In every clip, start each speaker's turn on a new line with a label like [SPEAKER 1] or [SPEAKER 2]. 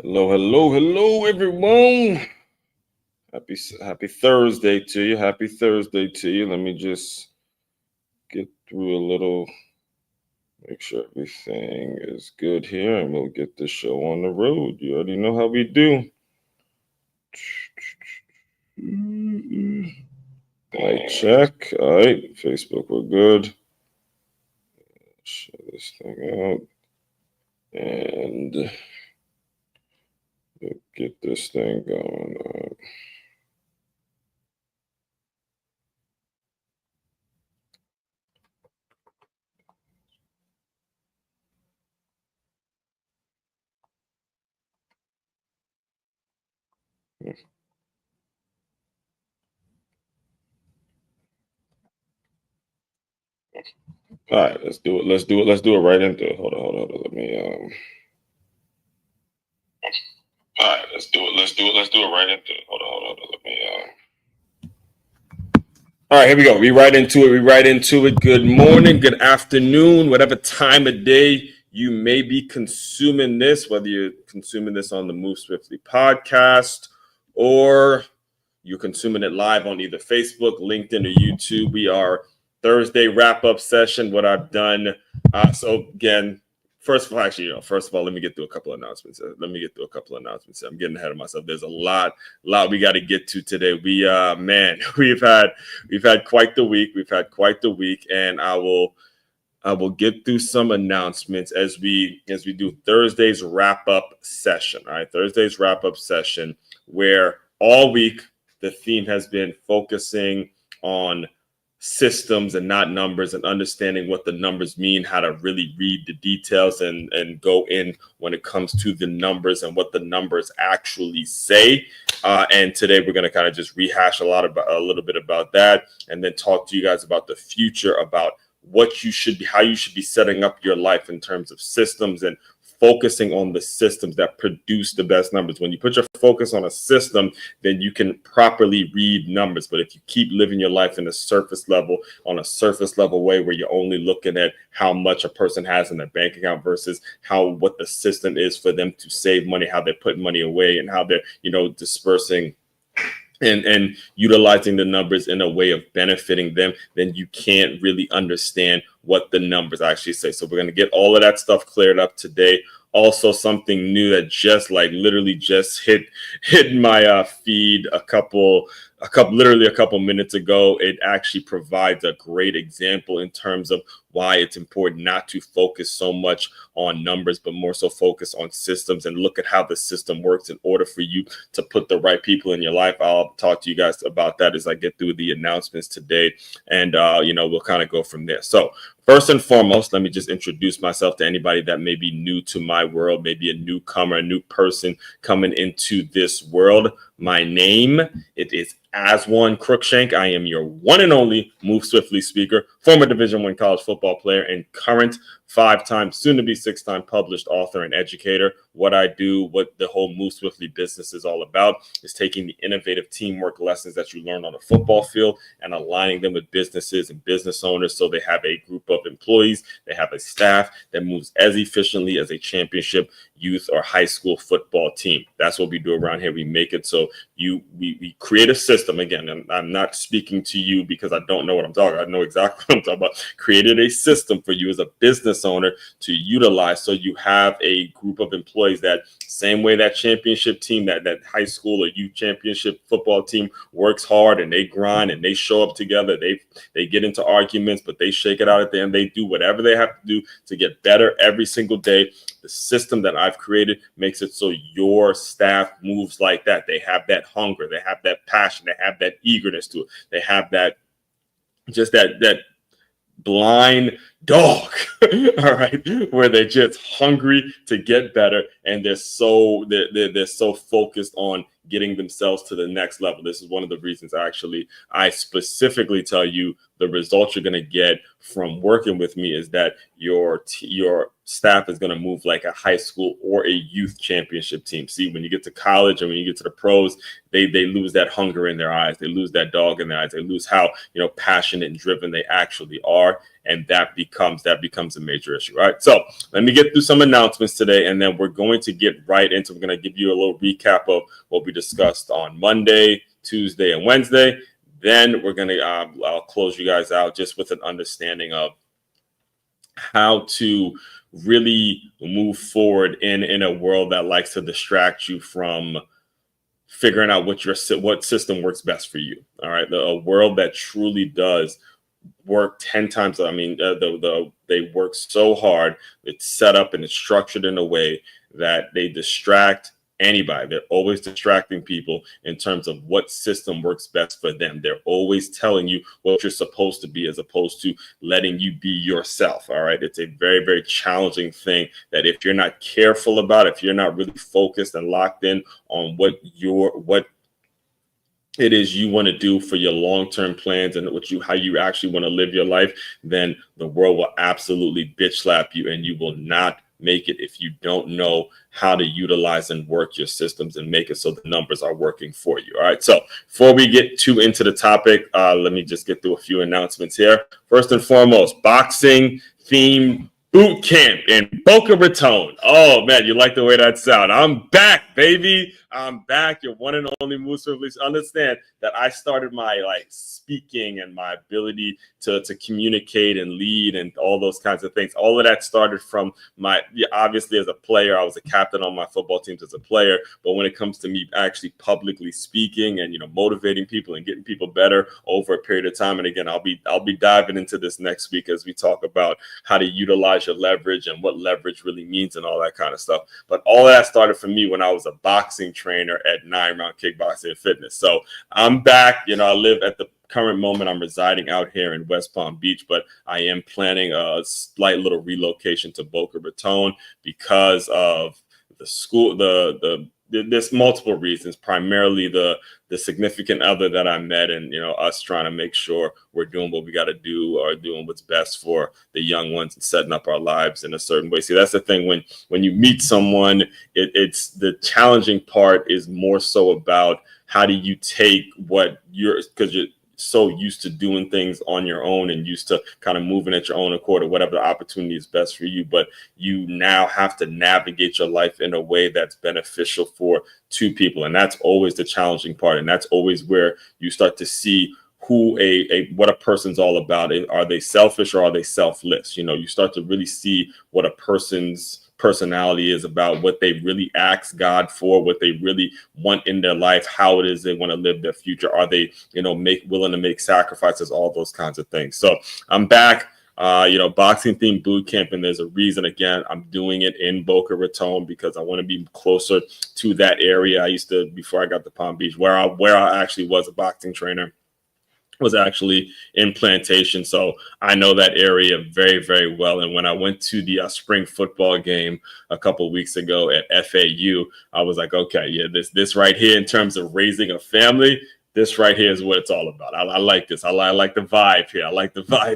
[SPEAKER 1] Hello, everyone. Happy Thursday to you. Happy Thursday to you. Let me just get through a little, make sure everything is good here, and we'll get the show on the road. You already know how we do. Mic check. All right, Facebook, we're good. Share this thing out, and get this thing going. All right, let's do it. Let's do it right into it. Hold on. Let me All right, let's do it right into it. Hold on. Let me All right, here we go. We right into it. Good morning, good afternoon, whatever time of day you may be consuming this, whether you're consuming this on the Move Swiftly podcast or you're consuming it live on either Facebook, LinkedIn, or YouTube. We are Thursday wrap-up session, what I've done. So again, first of all, let me get through a couple of announcements. I'm getting ahead of myself. There's a lot we got to get to today. We've had quite the week. And I will get through some announcements as we do Thursday's wrap-up session. All right, Thursday's wrap-up session, where all week the theme has been focusing on systems and not numbers, and understanding what the numbers mean, how to really read the details and go in when it comes to the numbers and what the numbers actually say. And today we're going to kind of just rehash a little bit about that, and then talk to you guys about the future, about how you should be setting up your life in terms of systems, and focusing on the systems that produce the best numbers. When you put your focus on a system, then you can properly read numbers. But if you keep living your life on a surface level way, where you're only looking at how much a person has in their bank account versus what the system is for them to save money, how they're putting money away, and how they're dispersing and utilizing the numbers in a way of benefiting them, then you can't really understand what the numbers actually say. So we're going to get all of that stuff cleared up today. Also, something new that literally just hit my feed a couple minutes ago. It actually provides a great example in terms of why it's important not to focus so much on numbers, but more so focus on systems, and look at how the system works in order for you to put the right people in your life. I'll talk to you guys about that as I get through the announcements today, and we'll kind of go from there. So first and foremost, let me just introduce myself to anybody that may be new to my world, maybe a newcomer, a new person coming into this world. My name, it is Aswan Crookshank. I am your one and only Move Swiftly speaker, former Division I college football player, and current 5-time, soon-to-be 6-time published author and educator. What I do, what the whole Move Swiftly business is all about, is taking the innovative teamwork lessons that you learn on a football field and aligning them with businesses and business owners, so they have a group of employees, they have a staff that moves as efficiently as a championship youth or high school football team. That's what we do around here. We make it so we create a system. Again, and I'm not speaking to you because I don't know what I'm talking about. I know exactly what I'm talking about. Created a system for you as a business owner to utilize, so you have a group of employees that, same way that championship team, that high school or youth championship football team works hard and they grind and they show up together. They get into arguments, but they shake it out at the end. They do whatever they have to do to get better every single day. The system that I've created makes it so your staff moves like that. They have that hunger, they have that passion, they have that eagerness to it. They have that blind dog, all right, where they're just hungry to get better, and they're so focused on getting themselves to the next level. This is one of the reasons I specifically tell you the results you're going to get from working with me is that your staff is going to move like a high school or a youth championship team. See, when you get to college and when you get to the pros, they lose that hunger in their eyes. They lose that dog in their eyes. They lose how, passionate and driven they actually are. And that becomes a major issue. All right. So let me get through some announcements today, and then we're going to get right into, we're going to give you a little recap of what we discussed on Monday, Tuesday, and Wednesday. Then we're going to, I'll close you guys out just with an understanding of how to really move forward in a world that likes to distract you from figuring out what system works best for you. All right. A world that truly does work 10 times. I mean, they work so hard. It's set up and it's structured in a way that they distract anybody. They're always distracting people in terms of what system works best for them. They're always telling you what you're supposed to be as opposed to letting you be yourself. All right. It's a very, very challenging thing that if you're not careful about, if you're not really focused and locked in on what it is you want to do for your long-term plans and how you actually want to live your life, then the world will absolutely bitch slap you and you will not make it if you don't know how to utilize and work your systems and make it so the numbers are working for you. All right. So before we get too into the topic, let me just get through a few announcements here. First and foremost, boxing theme boot camp in Boca Raton. Oh man, you like the way that sounds. I'm back, baby. I'm back. Your one and only Moose. Please understand that I started my speaking and my ability to communicate and lead and all those kinds of things. All of that started from obviously as a player. I was a captain on my football teams as a player, but when it comes to me actually publicly speaking and motivating people and getting people better over a period of time. And again, I'll be diving into this next week as we talk about how to utilize your leverage and what leverage really means and all that kind of stuff. But all that started for me when I was a boxing trainer at 9 Round Kickboxing and Fitness. So I'm back. I live at the current moment. I'm residing out here in West Palm Beach, but I am planning a slight little relocation to Boca Raton because of the school, there's multiple reasons, primarily the significant other that I met and, us trying to make sure we're doing what we got to do or doing what's best for the young ones and setting up our lives in a certain way. See, that's the thing. When you meet someone, it's the challenging part is more so about how do you take because you're so used to doing things on your own and used to kind of moving at your own accord or whatever the opportunity is best for you. But you now have to navigate your life in a way that's beneficial for two people. And that's always the challenging part. And that's always where you start to see what a person's all about. Are they selfish or are they selfless? You start to really see what a person's personality is about, what they really ask God for, what they really want in their life, how it is they want to live their future. Are they, willing to make sacrifices, all those kinds of things. So I'm back, boxing themed boot camp. And there's a reason, again, I'm doing it in Boca Raton because I want to be closer to that area. I used to, before I got to Palm Beach, where I actually was a boxing trainer, was actually in Plantation. So I know that area very, very well. And when I went to the spring football game a couple of weeks ago at FAU, I was like, okay, yeah, this right here in terms of raising a family, this right here is what it's all about. I like this. I like the vibe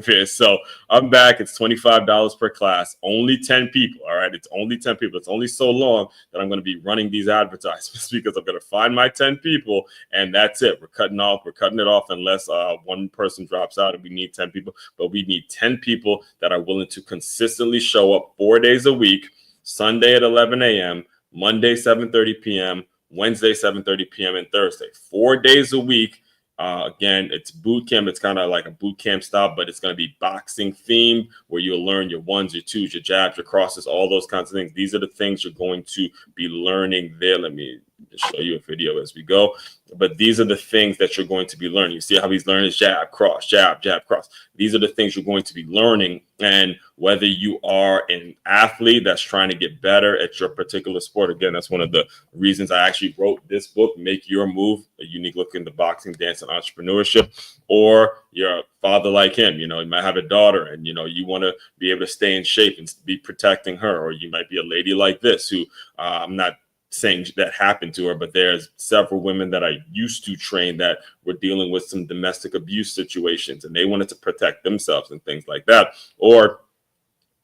[SPEAKER 1] here. So I'm back. It's $25 per class, only 10 people. All right. It's only 10 people. It's only so long that I'm going to be running these advertisements because I'm going to find my 10 people and that's it. We're cutting it off unless one person drops out and we need 10 people, but we need 10 people that are willing to consistently show up 4 days a week, Sunday at 11 a.m., Monday, 7:30 p.m., Wednesday, 7:30 p.m. and Thursday, 4 days a week. Again, it's boot camp. It's kind of like a boot camp style, but it's going to be boxing themed where you'll learn your ones, your twos, your jabs, your crosses, all those kinds of things. These are the things you're going to be learning there. Let me show you a video as we go. But these are the things that you're going to be learning. You see how he's learning jab, cross, jab, jab, cross. These are the things you're going to be learning. And whether you are an athlete that's trying to get better at your particular sport, again, that's one of the reasons I actually wrote this book, Make Your Move, a unique look into boxing, dance, and entrepreneurship. Or you're a father like him, you might have a daughter and, you want to be able to stay in shape and be protecting her. Or you might be a lady like this who I'm not saying that happened to her, but there's several women that I used to train that were dealing with some domestic abuse situations, and they wanted to protect themselves and things like that. Or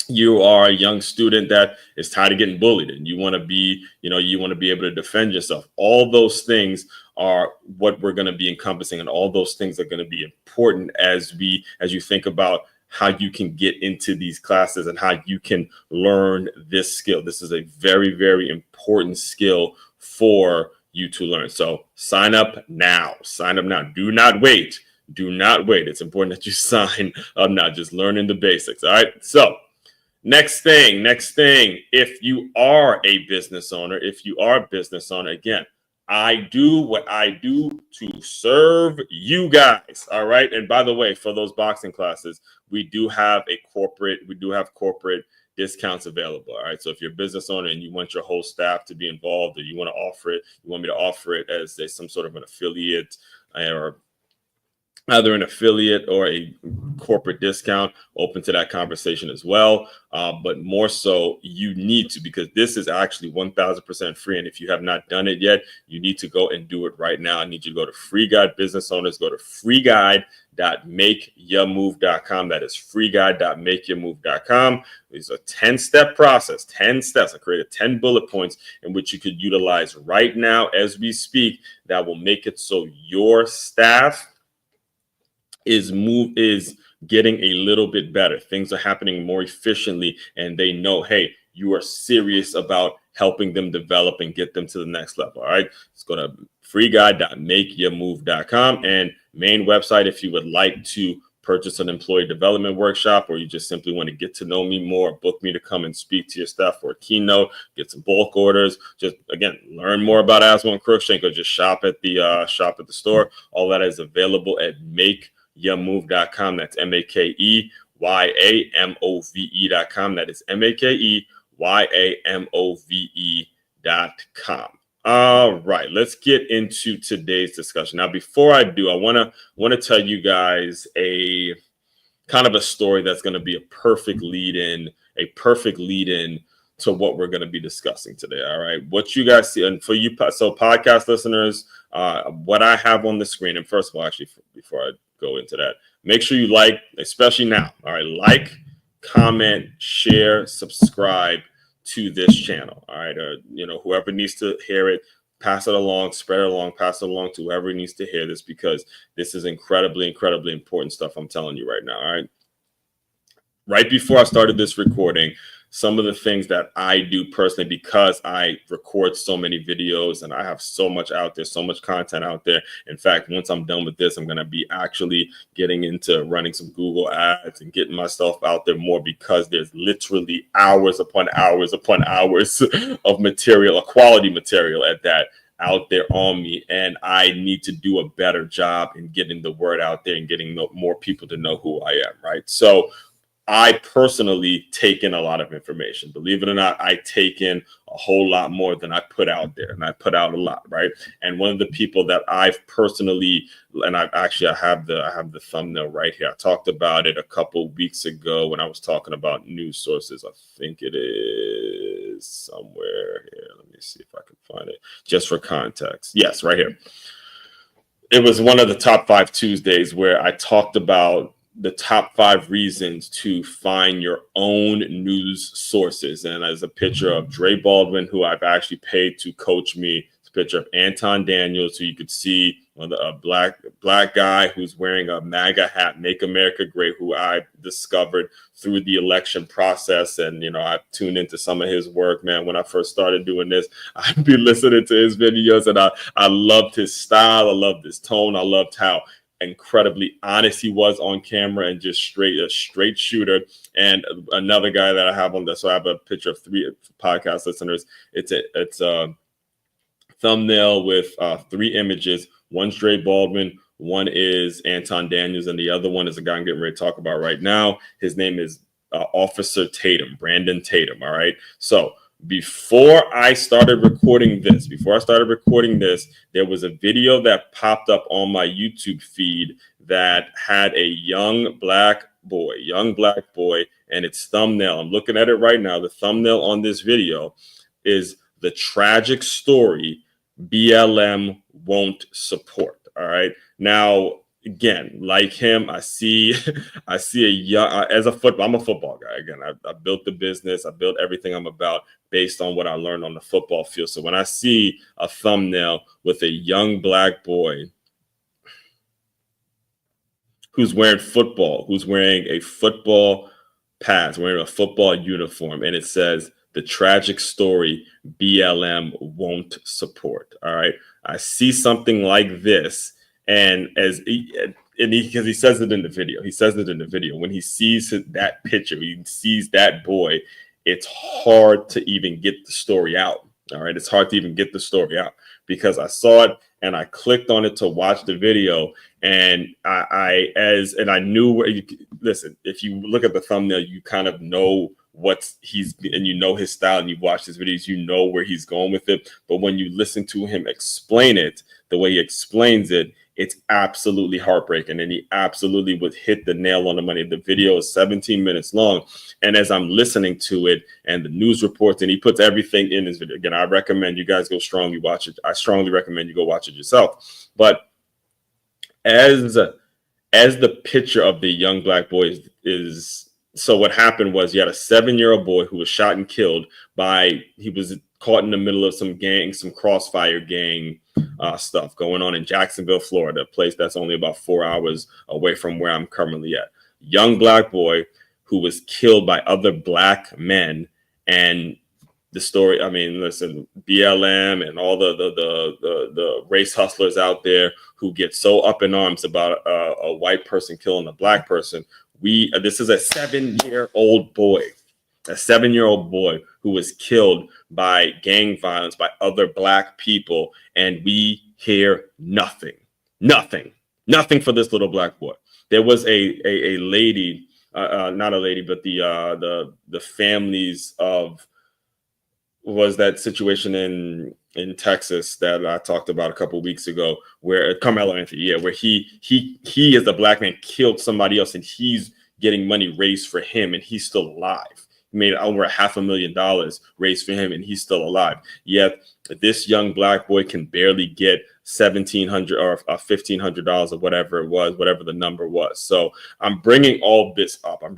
[SPEAKER 1] you are a young student that is tired of getting bullied and you want to be, you want to be able to defend yourself. All those things are what we're going to be encompassing, and all those things are going to be important as you think about how you can get into these classes and how you can learn this skill. This is a very, very important skill for you to learn. So sign up now. Sign up now. Do not wait. Do not wait. It's important that you sign up now. Just learning the basics. All right. So next thing, if you are a business owner, again, I do what I do to serve you guys. All right. And by the way, for those boxing classes, we do have corporate discounts available. All right. So if you're a business owner and you want your whole staff to be involved, or you want me to offer it as some sort of an affiliate, or either an affiliate or a corporate discount, open to that conversation as well. But more so, you need to, because this is actually 1000% free. And if you have not done it yet, you need to go and do it right now. I need you to go to Free Guide Business Owners, go to freeguide.makeyourmove.com. That is freeguide.makeyourmove.com. It's a 10-step process, 10 steps. I created 10 bullet points in which you could utilize right now as we speak that will make it so your staff is getting a little bit better. Things are happening more efficiently, and they know, hey, you are serious about helping them develop and get them to the next level. All right. Let's go to freeguide.makeyourmove.com, and main website if you would like to purchase an employee development workshop, or you just simply want to get to know me more, book me to come and speak to your staff for a keynote, get some bulk orders, just again, learn more about Aswell and Cruikshank, just shop at the store. All that is available at makeyourmove.com. That's MakeYamove.com. That is MakeYamove.com. All right, let's get into today's discussion. Now, before I do, I want to tell you guys a kind of a story that's going to be a perfect lead in to what we're going to be discussing today. All right, what you guys see, and for you, so podcast listeners, what I have on the screen. And first of all, actually, before I go into that, make sure you like, especially now. All right, like, comment, share, subscribe to this channel. All right, whoever needs to hear it, pass it along, spread it along, pass it along to whoever needs to hear this, because this is incredibly important stuff I'm telling you right now. All right, right before I started this recording, some of the things that I do personally, because I record so many videos and I have so much out there, so much content out there. In fact, once I'm done with this, I'm going to be actually getting into running some Google ads and getting myself out there more, because there's literally hours upon hours upon hours of material, a quality material at that, out there on me. And I need to do a better job in getting the word out there and getting more people to know who I am, right? So I personally take in a lot of information. Believe it or not, I take in a whole lot more than I put out there, and I put out a lot, right? And one of the people that I've personally, and I have the thumbnail right here. I talked about it a couple weeks ago when I was talking about news sources. I think it is somewhere here. Let me see if I can find it, just for context. Yes, right here. It was one of the top 5 Tuesdays where I talked about the top 5 reasons to find your own news sources. And there's a picture of Dre Baldwin, who I've actually paid to coach me. It's a picture of Anton Daniels, who you could see, a black guy who's wearing a MAGA hat, Make America Great, who I discovered through the election process. And, I tuned into some of his work, man. When I first started doing this, I'd be listening to his videos, and I loved his style. I loved his tone. I loved how incredibly honest he was on camera, and just a straight shooter. And another guy that I have on this, so I have a picture of 3 podcast listeners. It's a thumbnail with 3 images. One's Dre Baldwin, one is Anton Daniels, and the other one is a guy I'm getting ready to talk about right now. His name is Officer Tatum, Brandon Tatum. All right, so before I started recording this, there was a video that popped up on my YouTube feed that had a young black boy, and its thumbnail, I'm looking at it right now. The thumbnail on this video is the tragic story BLM won't support. All right. Now, again, like him, I see a young I'm a football guy. Again, I built the business, I built everything I'm about based on what I learned on the football field. So when I see a thumbnail with a young black boy who's wearing a football pads, wearing a football uniform, and it says the tragic story BLM won't support. All right. I see something like this, and because he says it in the video, when he sees that picture, he sees that boy, it's hard to even get the story out. All right. It's hard to even get the story out because I saw it and I clicked on it to watch the video. And I knew where listen, if you look at the thumbnail, you kind of know and you know his style and you watch his videos, you know where he's going with it. But when you listen to him explain it, the way he explains it, it's absolutely heartbreaking. And he absolutely would hit the nail on the money. The video is 17 minutes long. And as I'm listening to it and the news reports, and he puts everything in his video. Again, I recommend you guys go strongly watch it. I strongly recommend you go watch it yourself. But as the picture of the young black boy is, so what happened was you had a 7-year-old boy who was shot and killed he was caught in the middle of some crossfire gang stuff going on in Jacksonville, Florida, a place that's only about 4 hours away from where I'm currently at. Young black boy who was killed by other black men. And the story, I mean, listen, BLM and all the race hustlers out there who get so up in arms about a white person killing a black person. This is a 7-year-old boy who was killed by gang violence by other black people, and we hear nothing for this little black boy. There was a lady, not a lady, but the families of, was that situation in Texas that I talked about a couple of weeks ago, where Carmelo Anthony, where he as a black man killed somebody else, and he's getting money raised for him, and he's still alive. He made over $500,000 raised for him, and he's still alive. Yet this young black boy can barely get $1,700 or $1,500 or whatever it was, whatever the number was. So I'm bringing all this up. And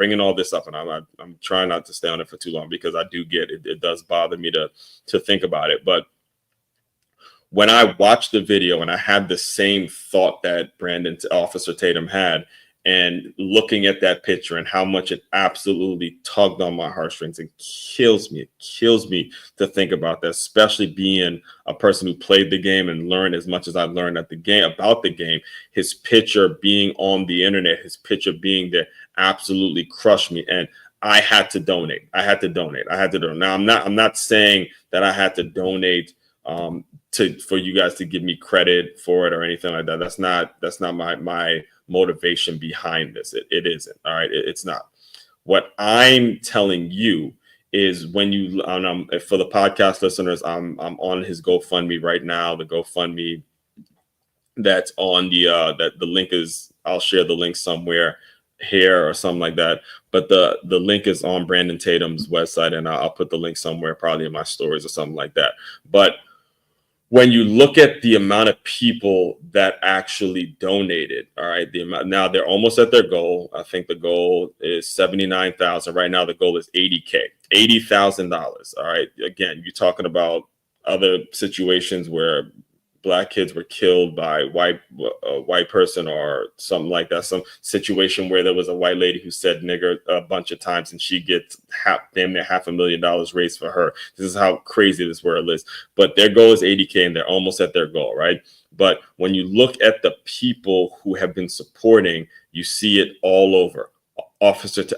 [SPEAKER 1] I'm trying not to stay on it for too long because I do get it. It does bother me to think about it. But when I watched the video and I had the same thought that Officer Tatum had, and looking at that picture and how much it absolutely tugged on my heartstrings, it kills me to think about that, especially being a person who played the game and learned as much as I learned about the game. His picture being on the internet, his picture being there absolutely crushed me. And I had to donate. Now, I'm not saying that I had to donate for you guys to give me credit for it or anything like that. That's not my motivation behind this. It isn't. All right. It's not. What I'm telling you is, when you, for the podcast listeners, I'm on his GoFundMe right now. The GoFundMe that's on the link is, I'll share the link somewhere here or something like that. But the link is on Brandon Tatum's website, and I'll put the link somewhere, probably in my stories or something like that. But when you look at the amount of people that actually donated, all right, now they're almost at their goal. I think the goal is 79,000. Right now, the goal is $80,000. All right. Again, you're talking about other situations where black kids were killed by a white person or something like that. Some situation where there was a white lady who said nigger a bunch of times, and she gets damn near $500,000 raised for her. This is how crazy this world is. But their goal is 80K, and they're almost at their goal, right? But when you look at the people who have been supporting, you see it all over.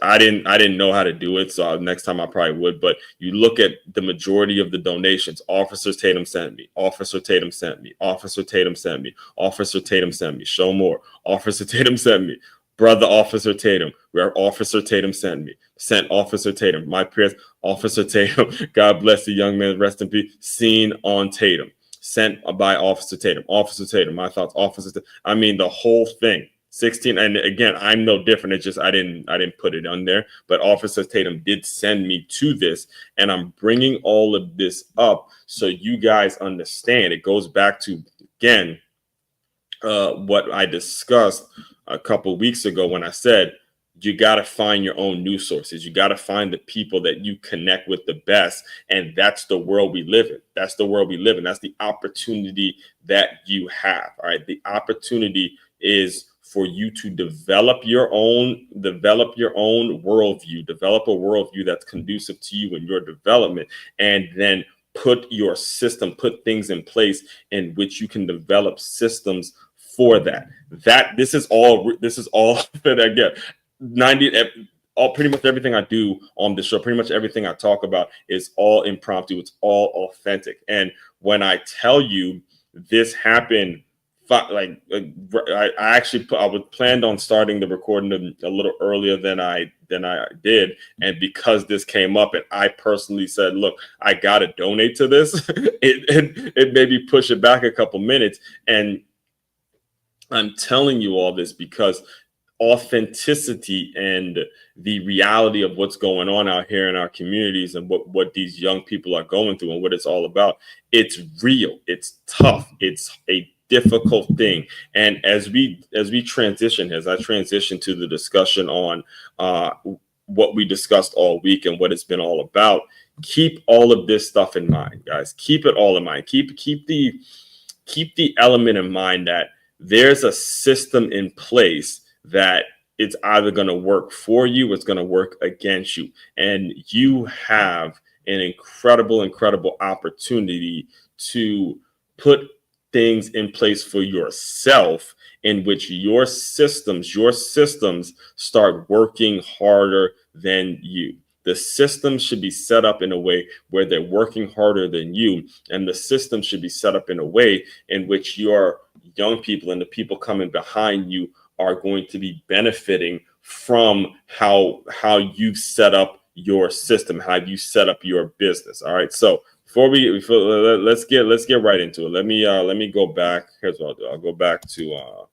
[SPEAKER 1] I didn't know how to do it, so next time I probably would. But you look at the majority of the donations. Officer Tatum sent me. Officer Tatum sent me. Officer Tatum sent me. Officer Tatum sent me. Show more. Officer Tatum sent me. Brother Officer Tatum, where Officer Tatum sent me. Sent Officer Tatum. My prayers, Officer Tatum. God bless the young man. Rest in peace. Seen on Tatum. Sent by Officer Tatum. Officer Tatum. My thoughts. Officer Tatum. I mean, the whole thing. 16. And again, I'm no different. It's just I didn't put it on there. But Officer Tatum did send me to this, and I'm bringing all of this up so you guys understand. It goes back to, again, what I discussed a couple weeks ago when I said you got to find your own news sources. You got to find the people that you connect with the best. And that's the world we live in. That's the world we live in. That's the opportunity that you have. All right. The opportunity is for you to develop your own worldview, develop a worldview that's conducive to you and your development, and then put things in place in which you can develop systems for that. This is all that I get. Pretty much everything I do on the show, pretty much everything I talk about is all impromptu. It's all authentic. And when I tell you this happened, I was planned on starting the recording a little earlier than I did, and because this came up and I personally said, look, I gotta donate to this, it made me push it back a couple minutes. And I'm telling you all this because authenticity and the reality of what's going on out here in our communities and what these young people are going through and what it's all about, it's real, it's tough, it's a difficult thing. And as I transition to the discussion on what we discussed all week and what it's been all about, keep all of this stuff in mind, guys. Keep it all in mind. Keep the element in mind that there's a system in place that it's either going to work for you, it's going to work against you. And you have an incredible opportunity to put things in place for yourself in which your systems start working harder than you. The system should be set up in a way where they're working harder than you. And the system should be set up in a way in which your young people and the people coming behind you are going to be benefiting from how you set up your system, how you set up your business. All right. So let's get right into it. Let me go back. Here's what I'll do. I'll go back to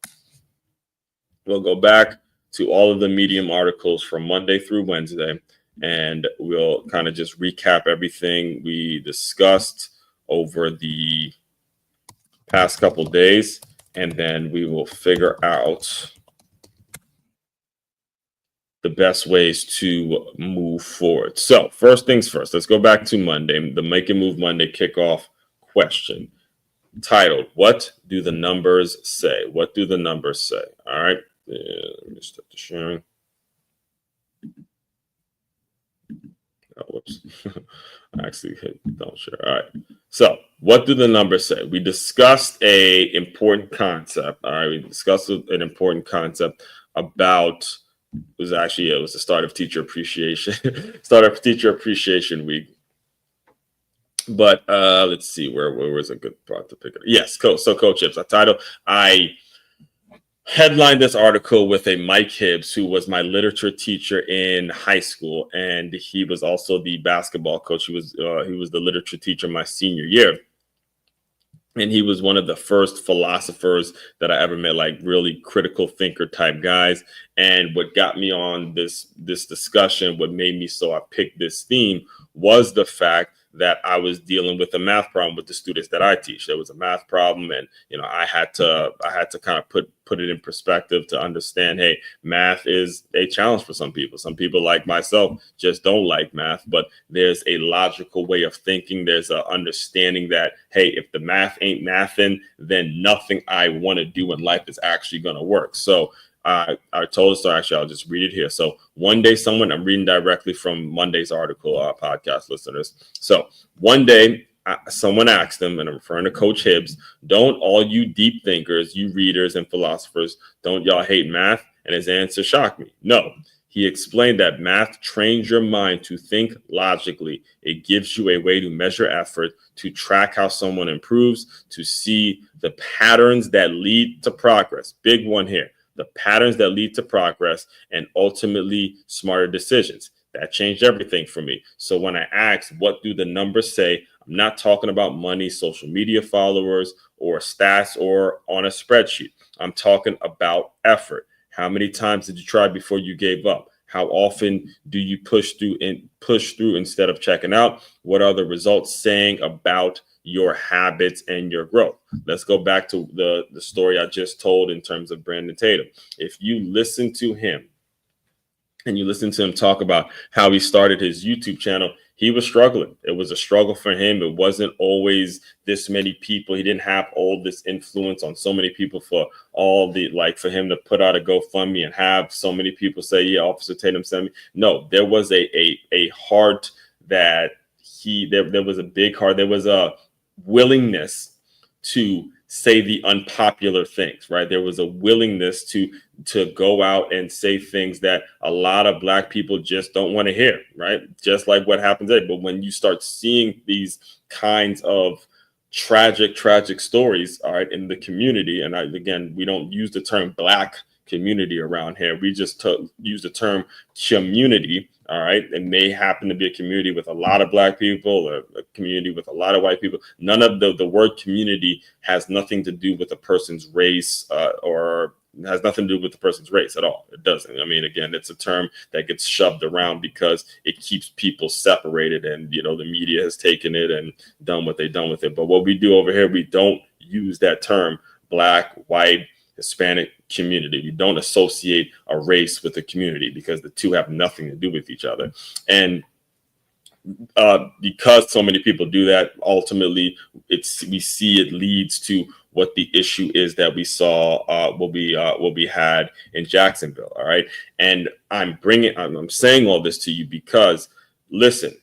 [SPEAKER 1] we'll go back to all of the Medium articles from Monday through Wednesday, and we'll kind of just recap everything we discussed over the past couple days, and then we will figure out the best ways to move forward. So first things first, let's go back to Monday, the Make It Move Monday kickoff question titled, What Do the Numbers Say? What do the numbers say? All right. Let me start the sharing. Oh, whoops. I actually hit don't share. All right. So what do the numbers say? We discussed an important concept. All right. We discussed an important concept about it was the start of Teacher Appreciation Week. But let's see, where was a good part to pick up? Yes, Coach Hibbs. I headlined this article with a Mike Hibbs, who was my literature teacher in high school, and he was also the basketball coach. He was the literature teacher my senior year. And he was one of the first philosophers that I ever met, like really critical thinker type guys. And what got me on this discussion, what made me I picked this theme, was the fact that I was dealing with a math problem with the students that I teach. There was a math problem, and I had to kind of put it in perspective to understand, hey, math is a challenge for some people. Some people, like myself, just don't like math, but there's a logical way of thinking. There's a understanding that, hey, if the math ain't mathing, then nothing I want to do in life is actually going to work. So I told us, so actually, I'll just read it here. So one day, I'm reading directly from Monday's article, podcast listeners. So one day, someone asked him, and I'm referring to Coach Hibbs, don't all you deep thinkers, you readers and philosophers, don't y'all hate math? And his answer shocked me. No. He explained that math trains your mind to think logically. It gives you a way to measure effort, to track how someone improves, to see the patterns that lead to progress. Big one here. The patterns that lead to progress and ultimately smarter decisions. That changed everything for me. So when I asked, what do the numbers say? I'm not talking about money, social media followers, or stats, or on a spreadsheet. I'm talking about effort. How many times did you try before you gave up? How often do you push through instead of checking out? What are the results saying about your habits and your growth? Let's go back to the story I just told in terms of Brandon Tatum. If you listen to him and you listen to him talk about how he started his YouTube channel, he was struggling. It was a struggle for him. It wasn't always this many people. He didn't have all this influence on so many people for all the, like, for him to put out a GoFundMe and have so many people say, yeah, Officer Tatum sent me. No, there was a heart that there was a big heart. There was a willingness to say the unpopular things, right? There was a willingness to go out and say things that a lot of Black people just don't want to hear, right? Just like what happens today. But when you start seeing these kinds of tragic stories, all right, in the community, and again, we don't use the term Black community around here. We just use the term community. All right. It may happen to be a community with a lot of Black people or a community with a lot of white people. None of the word community has nothing to do with a person's race or has nothing to do with the person's race at all. It doesn't. I mean, again, it's a term that gets shoved around because it keeps people separated, and, you know, the media has taken it and done what they've done with it. But what we do over here, we don't use that term Black, white, Hispanic community. We don't associate a race with a community because the two have nothing to do with each other. And because so many people do that, ultimately, we see it leads to what the issue is that we saw will be had in Jacksonville. All right, and I'm saying all this to you because, listen,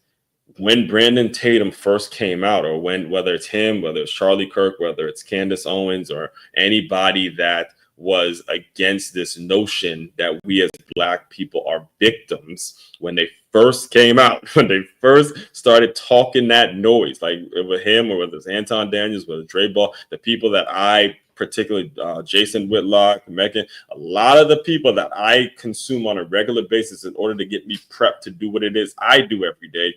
[SPEAKER 1] when Brandon Tatum first came out, or whether it's him, whether it's Charlie Kirk, whether it's Candace Owens, or anybody that was against this notion that we as Black people are victims, when they first came out, when they first started talking that noise, like with him, or whether it's Anton Daniels, whether it's Dre Ball, the people that I particularly, Jason Whitlock, Megan, a lot of the people that I consume on a regular basis in order to get me prepped to do what it is I do every day,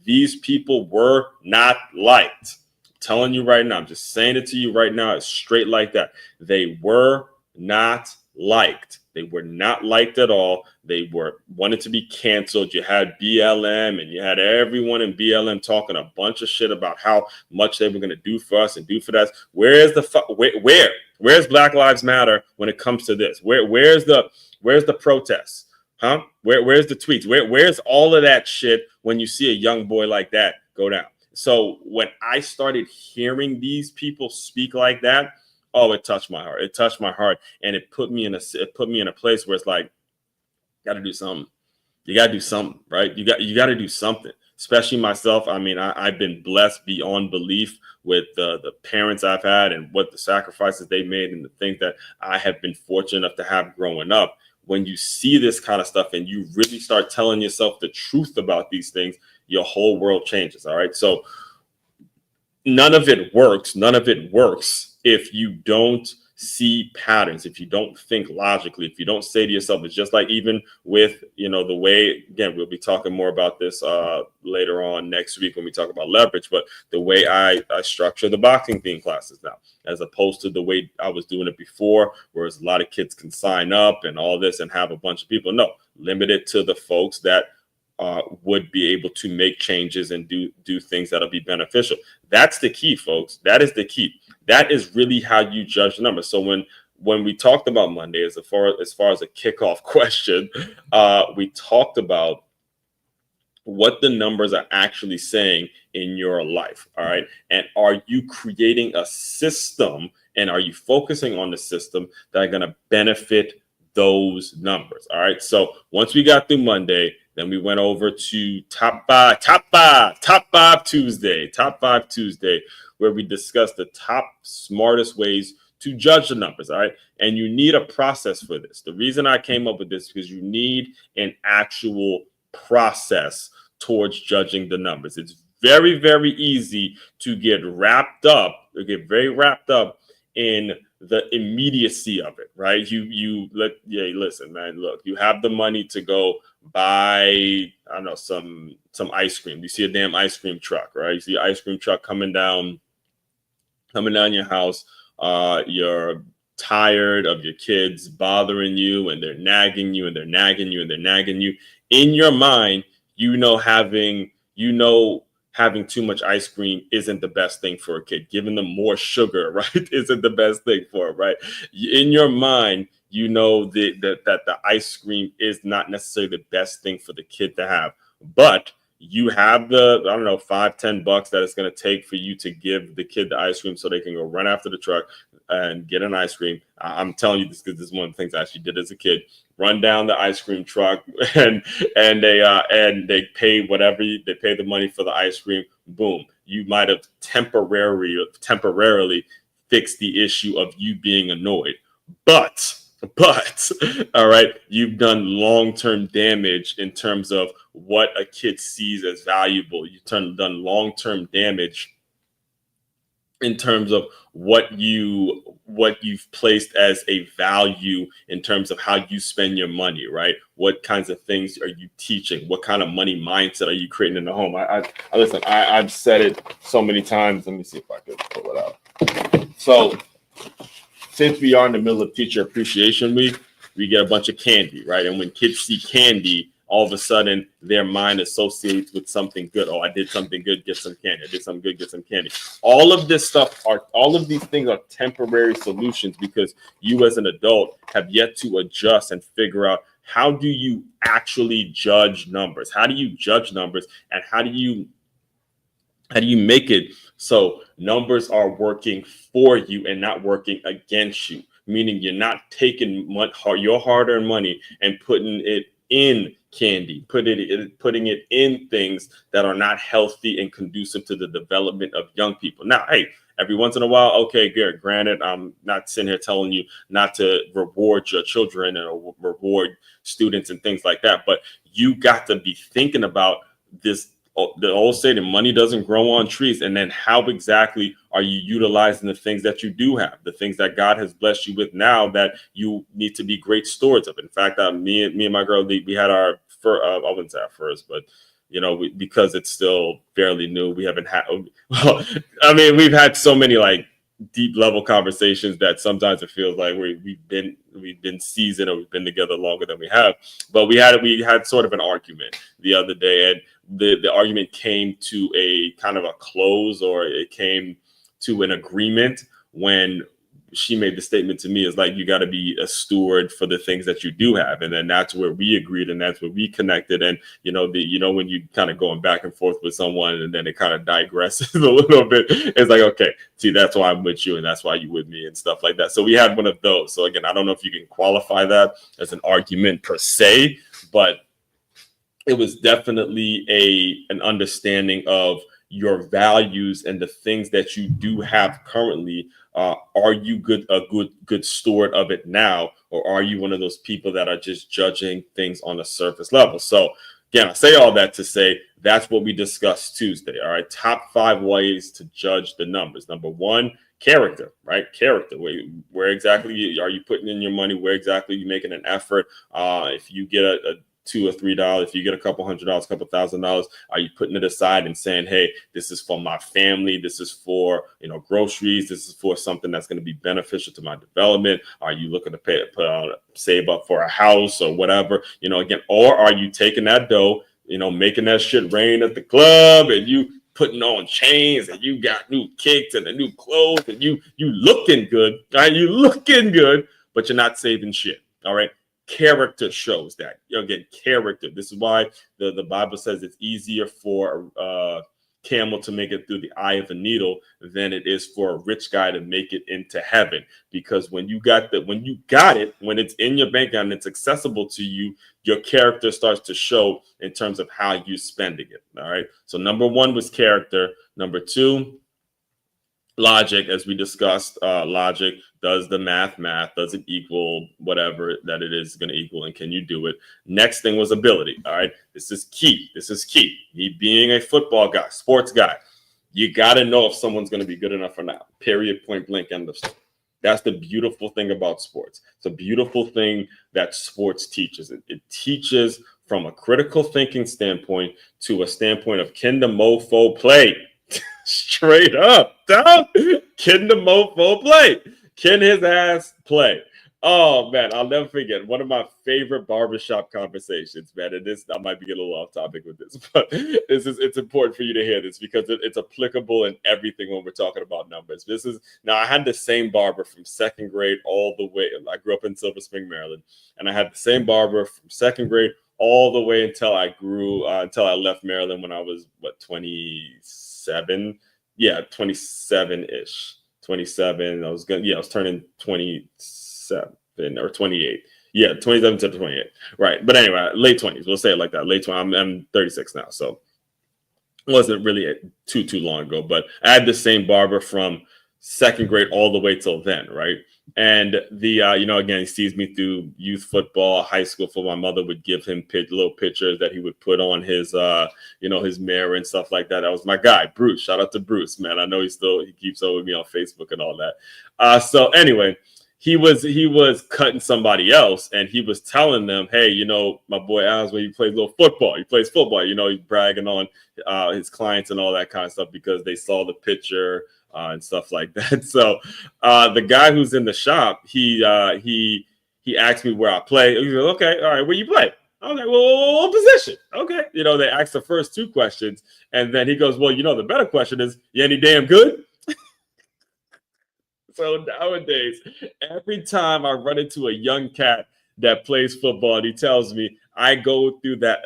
[SPEAKER 1] these people were not liked. I'm telling you right now, I'm just saying it to you right now. It's straight like that. They were not liked. They were not liked at all. They wanted to be canceled. You had BLM and you had everyone in BLM talking a bunch of shit about how much they were going to do for us and do for us. Where's Black Lives Matter when it comes to this? Where's the protests? Huh? Where's the tweets? Where's all of that shit when you see a young boy like that go down? So when I started hearing these people speak like that, oh, it touched my heart. It touched my heart, and it put me in a place where it's like, got to do something. You got to do something, right? You got to do something. Especially myself. I mean, I've been blessed beyond belief with the parents I've had and what the sacrifices they made and the things that I have been fortunate enough to have growing up. When you see this kind of stuff and you really start telling yourself the truth about these things, your whole world changes. All right. So none of it works. None of it works if you don't see patterns, if you don't think logically, if you don't say to yourself, it's just like even with, you know, the way, again, we'll be talking more about this later on next week when we talk about leverage, but the way I structure the boxing theme classes now, as opposed to the way I was doing it before, whereas a lot of kids can sign up and all this and have a bunch of people. No, limit it to the folks that would be able to make changes and do things that'll be beneficial. That's the key, folks. That is the key. That is really how you judge the numbers. So when we talked about Monday, as far as a kickoff question, we talked about what the numbers are actually saying in your life. All right. And are you creating a system, and are you focusing on the system that are going to benefit those numbers? All right. So once we got through Monday, then we went over to Top Five Tuesday, where we discussed the top smartest ways to judge the numbers. All right. And you need a process for this. The reason I came up with this is because you need an actual process towards judging the numbers. It's very, very easy to get very wrapped up in the immediacy of it, right? Listen, man, look, you have the money to go buy, I don't know, some ice cream. You see a damn ice cream truck, right? You see an ice cream truck coming down your house. You're tired of your kids bothering you and they're nagging you and they're nagging you and they're nagging you, in your mind, having too much ice cream isn't the best thing for a kid. Giving them more sugar, right, isn't the best thing for them, right? In your mind, you know that the ice cream is not necessarily the best thing for the kid to have. But you have the, I don't know, $5-10 that it's going to take for you to give the kid the ice cream so they can go run after the truck and get an ice cream. I'm telling you this because this is one of the things I actually did as a kid. Run down the ice cream truck and they pay they pay the money for the ice cream. Boom. You might have temporarily fixed the issue of you being annoyed. But all right, you've done long-term damage in terms of what a kid sees as valuable. You've done long-term damage in terms of what you've placed as a value in terms of how you spend your money, right? What kinds of things are you teaching? What kind of money mindset are you creating in the home? Listen, I've said it so many times. Let me see if I can pull it out. So since we are in the middle of Teacher Appreciation Week, we get a bunch of candy, right? And when kids see candy, all of a sudden their mind associates with something good. Oh, I did something good, get some candy. I did something good, get some candy. All of these things are temporary solutions because you as an adult have yet to adjust and figure out, how do you actually judge numbers? How do you judge numbers, and how do you make it so numbers are working for you and not working against you? Meaning you're not taking your hard-earned money and putting it in candy, putting it in things that are not healthy and conducive to the development of young people. Now, hey, every once in a while, okay, good. Granted, I'm not sitting here telling you not to reward your children and reward students and things like that, but you got to be thinking about this. The old saying, money doesn't grow on trees. And then how exactly are you utilizing the things that you do have, the things that God has blessed you with now that you need to be great stewards of? In fact, me and my girl, we had our I wouldn't say our first, but because it's still fairly new, we haven't had, we've had so many like deep level conversations that sometimes it feels like we've been seasoned or we've been together longer than we have. But we had sort of an argument the other day, and the argument came to a kind of a close, or it came to an agreement when she made the statement to me, is like, you got to be a steward for the things that you do have. And then that's where we agreed, and that's where we connected. And when you kind of going back and forth with someone and then it kind of digresses a little bit, it's like, okay, see, that's why I'm with you and that's why you with me and stuff like that. So we had one of those. So again, I don't know if you can qualify that as an argument per se, but it was definitely an understanding of your values and the things that you do have currently. Are you a good steward of it now, or are you one of those people that are just judging things on a surface level? So again, I say all that to say that's what we discussed Tuesday. All right, top 5 ways to judge the numbers. Number 1, character, right? Character. Where exactly are you putting in your money? Where exactly are you making an effort? If you get a $2 or $3, if you get a couple $100, couple $1,000, are you putting it aside and saying, hey, this is for my family, this is for groceries, this is for something that's going to be beneficial to my development? Are you looking to save up for a house or whatever? Again, or are you taking that dough, making that shit rain at the club, and you putting on chains, and you got new kicks and the new clothes, and you looking good, right? You looking good, but you're not saving shit. All right. Character shows that. Again, character. This is why the Bible says it's easier for a camel to make it through the eye of a needle than it is for a rich guy to make it into heaven. Because when you got it, when it's in your bank account and it's accessible to you, your character starts to show in terms of how you're spending it. All right. So number 1 was character. Number 2, logic. As we discussed, logic. Does the math? Does it equal whatever that it is going to equal? And can you do it? Next thing was ability. All right. This is key. Me being a football guy, sports guy, you got to know if someone's going to be good enough or not. Period. Point blank. End of story. That's the beautiful thing about sports. It's a beautiful thing that sports teaches. It teaches from a critical thinking standpoint to a standpoint of, can the mofo play? Straight up, dog. Can the mofo play? Can his ass play? Oh man, I'll never forget one of my favorite barbershop conversations, man. And this, I might be getting a little off topic with this, but it's important for you to hear this because it's applicable in everything when we're talking about numbers. This is now I had the same barber from second grade all the way. I grew up in Silver Spring, Maryland, and I had the same barber from second grade all the way until I grew until I left Maryland when I was 27. Yeah, 27 ish. 27. I was turning 27 or 28. Yeah, 27 to 28. Right. But anyway, late 20s. We'll say it like that. Late 20s. I'm 36 now. So it wasn't really too long ago. But I had the same barber from second grade all the way till then. Right. And the, again, he sees me through youth football, high school football. My mother would give him little pictures that he would put on his, his mirror and stuff like that. That was my guy, Bruce. Shout out to Bruce, man. I know he keeps up with me on Facebook and all that. So anyway, he was cutting somebody else and he was telling them, hey, my boy Aswell, he plays a little football. He plays football. He's bragging on his clients and all that kind of stuff because they saw the picture. And stuff like that. So the guy who's in the shop, he asked me where I play. He goes, okay, all right, where you play? Okay, well, what position? Okay. They asked the first two questions. And then he goes, well, the better question is, you any damn good? So nowadays, every time I run into a young cat that plays football and he tells me, I go through that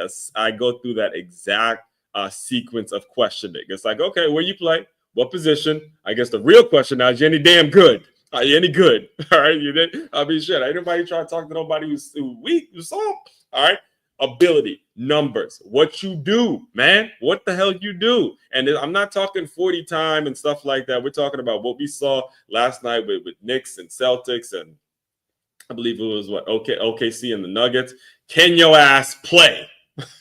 [SPEAKER 1] exact sequence of questioning. It's like, okay, where you play? What position? I guess the real question now is, you any damn good? Are you any good? All right. Shit. Ain't nobody trying to talk to nobody who's weak, who's soft. All right. Ability, numbers, what you do, man. What the hell you do? And I'm not talking 40 time and stuff like that. We're talking about what we saw last night with Knicks and Celtics, and I believe it was OKC and the Nuggets. Can your ass play?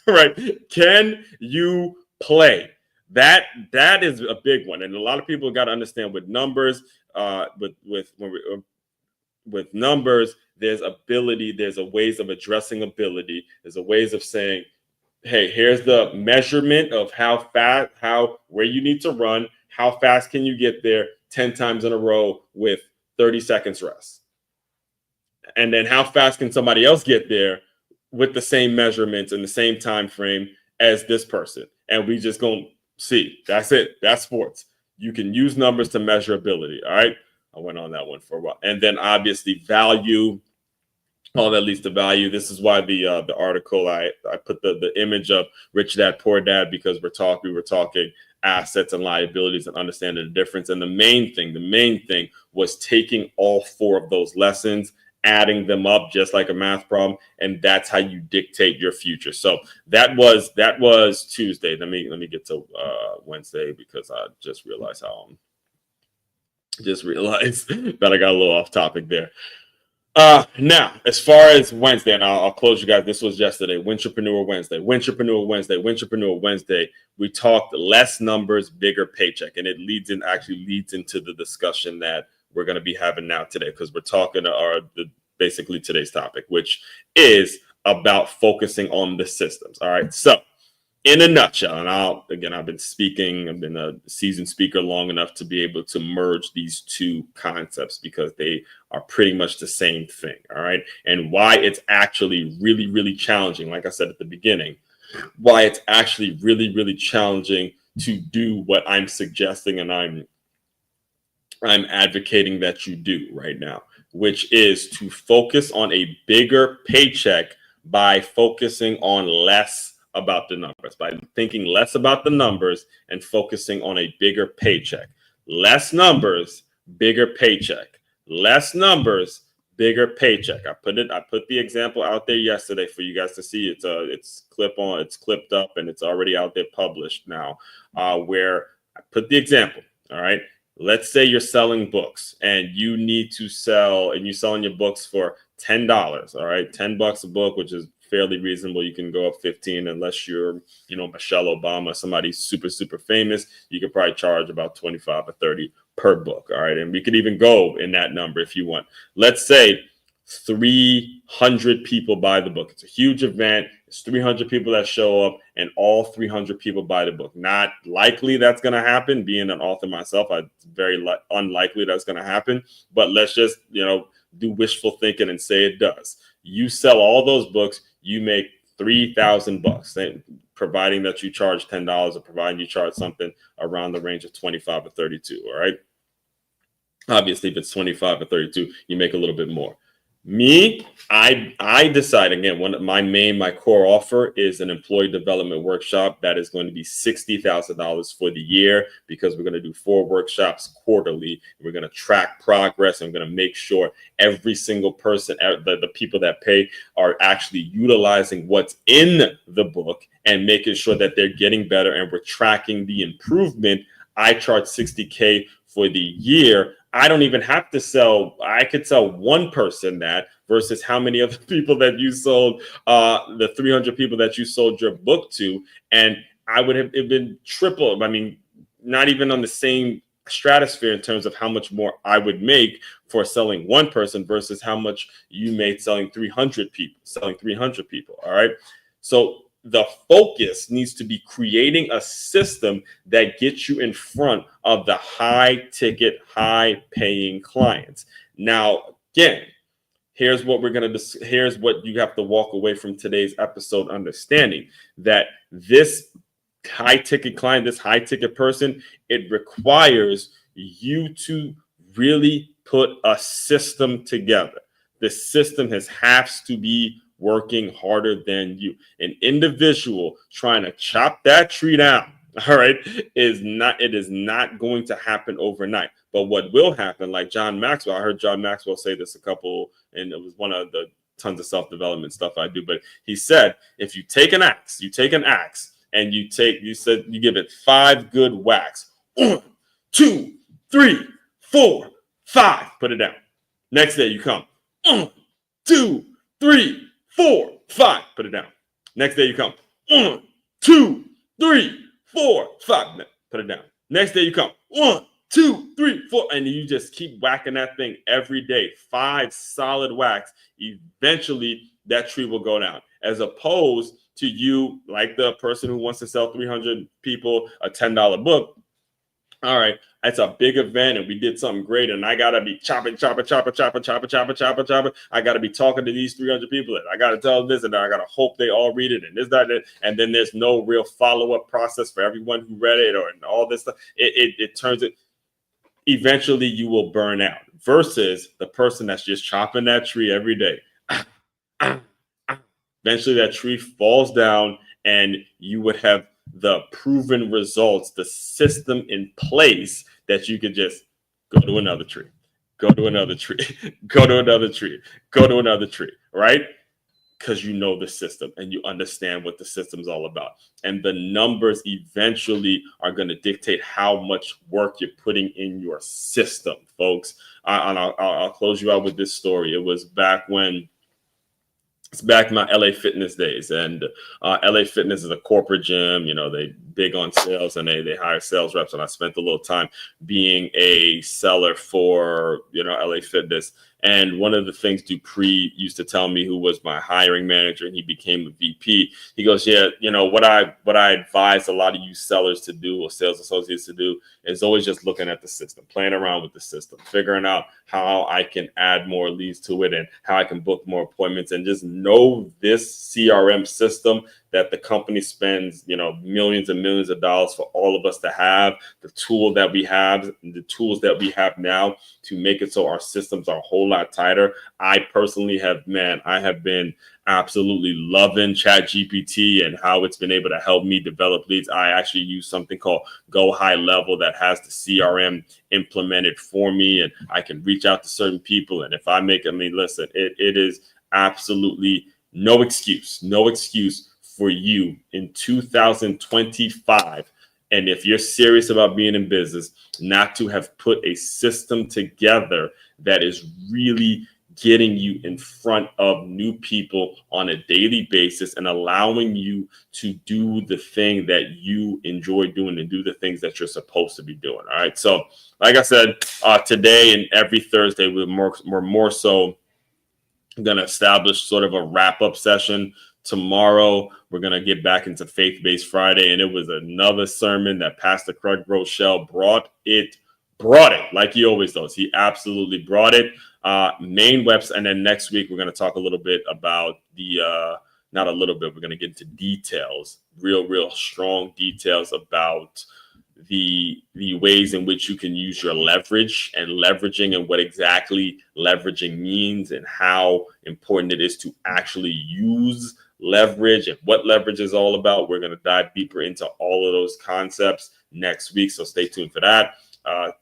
[SPEAKER 1] Right? Can you play? That is a big one, and a lot of people got to understand with numbers. With numbers, there's ability. There's a ways of addressing ability. There's a ways of saying, hey, here's the measurement of how fast, where you need to run, how fast can you get there 10 times in a row with 30 seconds rest, and then how fast can somebody else get there with the same measurements and the same time frame as this person, and we just gonna see. That's it. That's sports. You can use numbers to measure ability. All right. I went on that one for a while. And then obviously value. All that leads to value. This is why the article I put the image of Rich Dad Poor Dad, because we were talking assets and liabilities and understanding the difference. And the main thing was taking all four of those lessons, adding them up just like a math problem, and that's how you dictate your future. So that was Tuesday. Let me get to Wednesday, because I just realized that I got a little off topic there. Now, as far as Wednesday, and I'll close you guys. This was yesterday, Wintrepreneur Wednesday. We talked less numbers, bigger paycheck, and it leads into the discussion that we're going to be having now today, because we're talking basically today's topic, which is about focusing on the systems. All right. So in a nutshell, and I've been a seasoned speaker long enough to be able to merge these two concepts, because they are pretty much the same thing. All right. And why it's actually really, really challenging, like I said at the beginning, why it's actually really, really challenging to do what I'm suggesting and I'm advocating that you do right now, which is to focus on a bigger paycheck by focusing on less about the numbers, by thinking less about the numbers and focusing on a bigger paycheck. Less numbers, bigger paycheck. Less numbers, bigger paycheck. I put the example out there yesterday for you guys to see. It's clipped up, and it's already out there published now, where I put the example. All right. Let's say you're selling books and you need to sell, and you're selling your books for $10. All right. $10 a book, which is fairly reasonable. You can go up 15 unless you're, Michelle Obama, somebody super, super famous. You could probably charge about 25 or 30 per book. All right. And we could even go in that number if you want. Let's say 300 people buy the book. It's a huge event. It's 300 people that show up, and all 300 people buy the book. Not likely that's going to happen. Being an author myself, it's very unlikely that's going to happen. But let's just, do wishful thinking and say it does. You sell all those books, you make $3,000, providing that you charge $10 or providing you charge something around the range of 25 or 32. All right. Obviously, if it's 25 or 32, you make a little bit more. Me, I decide, again, my core offer is an employee development workshop that is going to be $60,000 for the year, because we're going to do 4 workshops quarterly. We're going to track progress, and we're going to make sure every single person, the people that pay, are actually utilizing what's in the book and making sure that they're getting better, and we're tracking the improvement. I charge $60K for the year. I don't even have to sell. I could sell one person that, versus how many other people that you sold, the 300 people that you sold your book to. And I would have been triple. I mean, not even on the same stratosphere in terms of how much more I would make for selling one person versus how much you made selling 300 people. All right. So the focus needs to be creating a system that gets you in front of the high ticket, high paying clients. Now, again, here's what you have to walk away from today's episode understanding: that this high ticket client, this high ticket person, it requires you to really put a system together. The system has to be working harder than you. An individual trying to chop that tree down, all right, it is not going to happen overnight. But what will happen, like John Maxwell, I heard John Maxwell say this and it was one of the tons of self-development stuff I do, but he said, if you take an axe, and you give it 5 good whacks, 1, 2, 3, 4, 5, put it down. Next day you come, 1, 2, 3, 4, 5, put it down. Next day you come, 1, 2, 3, 4, 5, put it down. Next day you come, 1, 2, 3, 4, and you just keep whacking that thing every day. 5 solid whacks. Eventually, that tree will go down. As opposed to you, like the person who wants to sell 300 people a $10 book. All right, that's a big event, and we did something great, and I gotta be chopping. I gotta be talking to these 300 people, and I gotta tell them this, and I gotta hope they all read it, and this, that, and then there's no real follow-up process for everyone who read it, and all this stuff. It turns it. Eventually, you will burn out. Versus the person that's just chopping that tree every day. Eventually, that tree falls down, and you would have the proven results, the system in place that you could just go to another tree, go to another tree, go to another tree, go to another tree, right? Because you know the system and you understand what the system's all about. And the numbers eventually are going to dictate how much work you're putting in your system, folks. I'll close you out with this story. It was back in my LA Fitness days, and LA Fitness is a corporate gym. They big on sales, and they hire sales reps. And I spent a little time being a seller for LA Fitness. And one of the things Dupree used to tell me, who was my hiring manager, and he became a VP, he goes, yeah, what I advise a lot of you sellers to do, or sales associates to do, is always just looking at the system, playing around with the system, figuring out how I can add more leads to it and how I can book more appointments, and just know this CRM system that the company spends, millions and millions of dollars for all of us to have, the tools that we have now to make it so our systems are a whole lot tighter. I personally have been absolutely loving ChatGPT and how it's been able to help me develop leads. I actually use something called Go High Level that has the CRM implemented for me, and I can reach out to certain people. And if listen, it is absolutely no excuse for you in 2025. And if you're serious about being in business, not to have put a system together that is really getting you in front of new people on a daily basis and allowing you to do the thing that you enjoy doing and do the things that you're supposed to be doing. All right. So like I said, today and every Thursday, we're more so I'm going to establish sort of a wrap-up session tomorrow. We're going to get back into Faith-Based Friday, and it was another sermon that Pastor Craig Rochelle brought it like he always does. He absolutely brought it. Main website, and then next week we're going to talk a little bit about not a little bit, we're going to get into details, real strong details about the ways in which you can use your leverage and leveraging, and what exactly leveraging means, and how important it is to actually use leverage and what leverage is all about. We're going to dive deeper into all of those concepts next week, so stay tuned for that.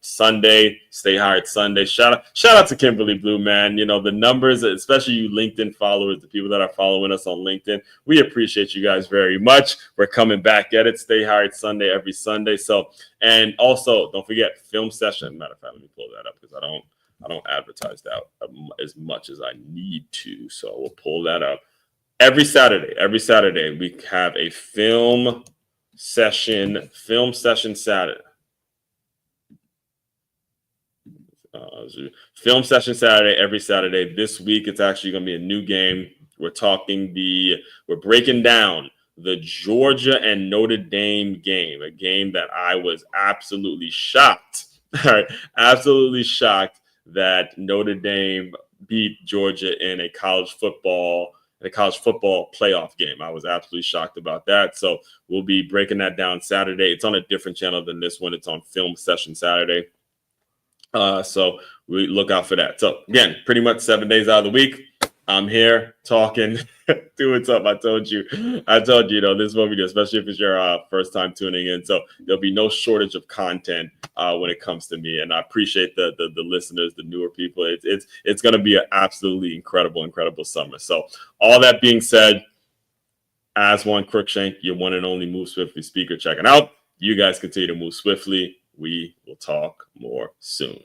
[SPEAKER 1] Sunday, Stay Hired Sunday. Shout out to Kimberly Blue, man. You know, the numbers, especially you LinkedIn followers, the people that are following us on LinkedIn, we appreciate you guys very much. We're coming back at it. Stay Hired Sunday every Sunday. So, and also don't forget film session. Matter of fact, let me pull that up because I don't advertise that as much as I need to. So we'll pull that up. Every Saturday we have a film session Saturday. Film session Saturday, every Saturday. This week, it's actually going to be a new game. We're breaking down the Georgia and Notre Dame game, a game that I was absolutely shocked. All right, absolutely shocked that Notre Dame beat Georgia in a college football playoff game. I was absolutely shocked about that. So we'll be breaking that down Saturday. It's on a different channel than this one. It's on Film Session Saturday. So we look out for that. So again, pretty much 7 days out of the week, I'm here talking, doing something. I told you, you know, this is what we do, especially if it's your first time tuning in. So there'll be no shortage of content when it comes to me. And I appreciate the listeners, the newer people. It's going to be an absolutely incredible summer. So all that being said, as one Crookshank, your one and only Move Swiftly speaker checking out. You guys continue to move swiftly. We will talk more soon.